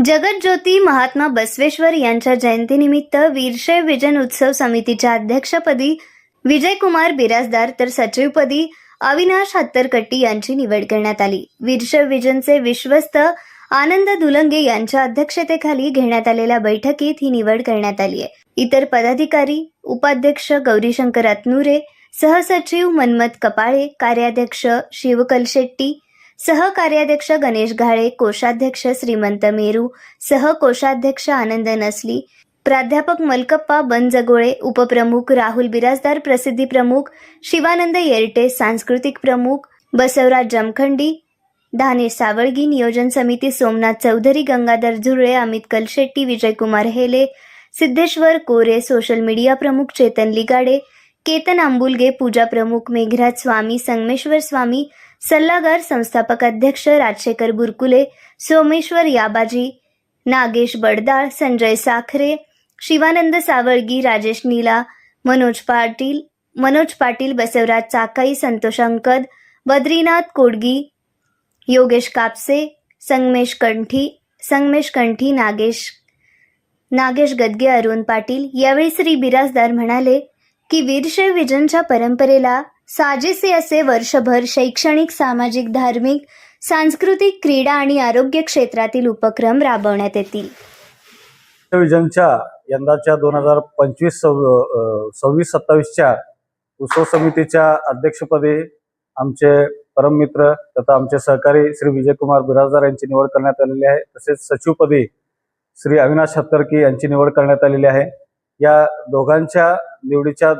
जगज्योती महात्मा बसवेश्वर यांच्या जयंतीनिमित्त वीरशैव विजन उत्सव समितीच्या अध्यक्षपदी विजयकुमार बिराजदार तर सचिवपदी अविनाश हत्तरकट्टी यांची निवड करण्यात आली। वीरशैव विजनचे विश्वस्त आनंद दुलंगे यांच्या अध्यक्षतेखाली घेण्यात आलेल्या बैठकीत ही निवड करण्यात आली आहे। इतर पदाधिकारी, उपाध्यक्ष गौरीशंकर अतनुरे, सहसचिव मनमत कपाळे, कार्याध्यक्ष शिवकल शेट्टी, सहकार्याध्यक्ष गणेश घाळे, कोषाध्यक्ष श्रीमंत मेरू, सहकोषाध्यक्ष आनंद नसली, प्राध्यापक मलकप्पा बनजगोळे, उपप्रमुख राहुल बिराजदार, प्रसिद्धी प्रमुख शिवानंद येरटे, सांस्कृतिक प्रमुख बसवराज जमखंडी, दानेश सावळगी, नियोजन समिती सोमनाथ चौधरी, गंगाधर झुरळे, अमित कलशेट्टी, विजयकुमार हेले, सिद्धेश्वर कोरे, सोशल मीडिया प्रमुख चेतन लिगाडे, केतन आंबुलगे, पूजा प्रमुख मेघराज स्वामी, संगमेश्वर स्वामी, सल्लागार संस्थापक अध्यक्ष राजशेखर बुरकुले, सोमेश्वर याबाजी, नागेश बडदाळ, संजय साखरे, शिवानंद सावळगी, राजेश नीला, मनोज पाटील, बसवराज चाकाई, संतोष अंकद, बद्रीनाथ कोडगी, योगेश कापसे, संगमेश कंठी, नागेश गदगे, अरुण पाटील। यावेळी श्री बिराजदार म्हणाले की वीरशैव विजनच्या परंपरेला साजेसे असे वर्षभर शैक्षणिक, सामाजिक, धार्मिक, सांस्कृतिक, क्रीडा आणि आरोग्य क्षेत्रातील उपक्रम राबवण्यात येतील। विजनच्या यंदाच्या 2025-26-27च्या उत्सव समितीच्या अध्यक्षपदी आमचे परममित्र तथा आमचे सहकारी श्री विजयकुमार बिराजदार यांची निवड करण्यात आलेली आहे। तसेच सचिवपदी श्री अविनाश हत्तरकी यांची निवड करण्यात आलेली आहे। या दोघांच्या निवडीच्या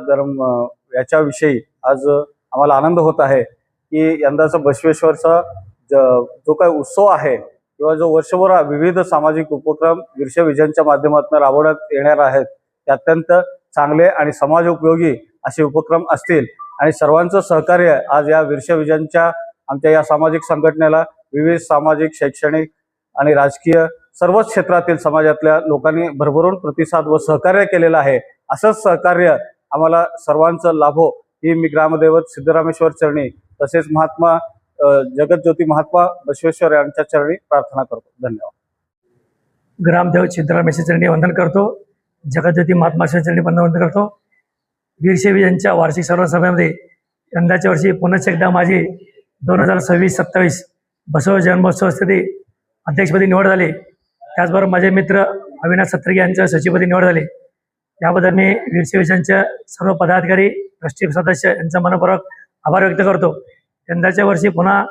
याच्याविषयी आज आम्हाला आनंद होत आहे की यंदाचा बसवेश्वरचा जो काही उत्सव आहे किंवा जो वर्षभर विविध सामाजिक उपक्रम वीरशैव विजनच्या माध्यमातून राबवण्यात येणार आहेत ते अत्यंत चांगले आणि समाज उपयोगी असे उपक्रम असतील आणि सर्वांचं सहकार्य आज या वीरशैव विजनच्या आमच्या या सामाजिक संघटनेला विविध सामाजिक, शैक्षणिक आणि राजकीय सर्वच क्षेत्रातील समाजातल्या लोकांनी भरभरून प्रतिसाद व सहकार्य केलेलं आहे। असंच सहकार्य आम्हाला सर्वांचं लाभो ही मी ग्रामदैवत सिद्धरामेश्वर चरणी तसेच महात्मा जगज्योती महात्मा बसवेश्वर यांच्या चरणी प्रार्थना करतो। धन्यवाद। ग्रामदैवत सिद्धरामेश्वर चरणी वंदन करतो। जगज्योती महात्मा चरणी वंदन करतो। वीरशैव विजनच्या वार्षिक सर्व सभेमध्ये यंदाच्या वर्षी पुन्हा एकदा माझी 2026-27 बसव जन्मोत्सव स्थिती अध्यक्षपदी निवड झाली। त्याचबरोबर माझे मित्र अविनाश हत्तरकी यांच्या सचिवपदी निवड झाली। याबद्दल मी वीरशैव विजनच्या सर्व पदाधिकारी, ट्रस्टी सदस्य यांचा मनपूर्वक आभार व्यक्त करतो। यंदाच्या वर्षी पुन्हा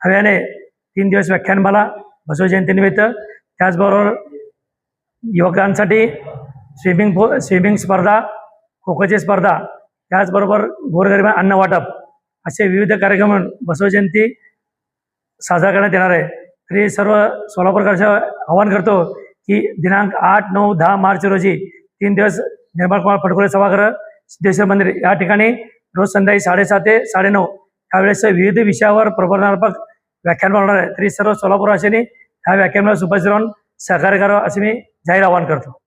नव्याने 3 दिवस व्याख्यानमाला बसव जयंतीनिमित्त, त्याचबरोबर युवकांसाठी स्विमिंग स्पर्धा, खो-खोची स्पर्धा, त्याचबरोबर गोरगरिबांना अन्न वाटप असे विविध कार्यक्रम बसव जयंती साजरा करण्यात येणार आहे। तरी सर्व सोलापूरकरांचे आवाहन करतो की दिनांक 8, 9, 10 मार्च रोजी 3 दिवस निर्मल कुमार फडकुले सभागृह, सिद्धेश्वर मंदिर या ठिकाणी रोज संध्याकाळी 7:30 ते 9:30 त्यावेळेस विविध विषयावर प्रबोधनात्मक व्याख्यान होणार आहे। तरी सर्व सोलापूरवासियांनी ह्या व्याख्यानाला उपस्थित राहून सहकार्य करावं असे मी जाहीर आवाहन करतो।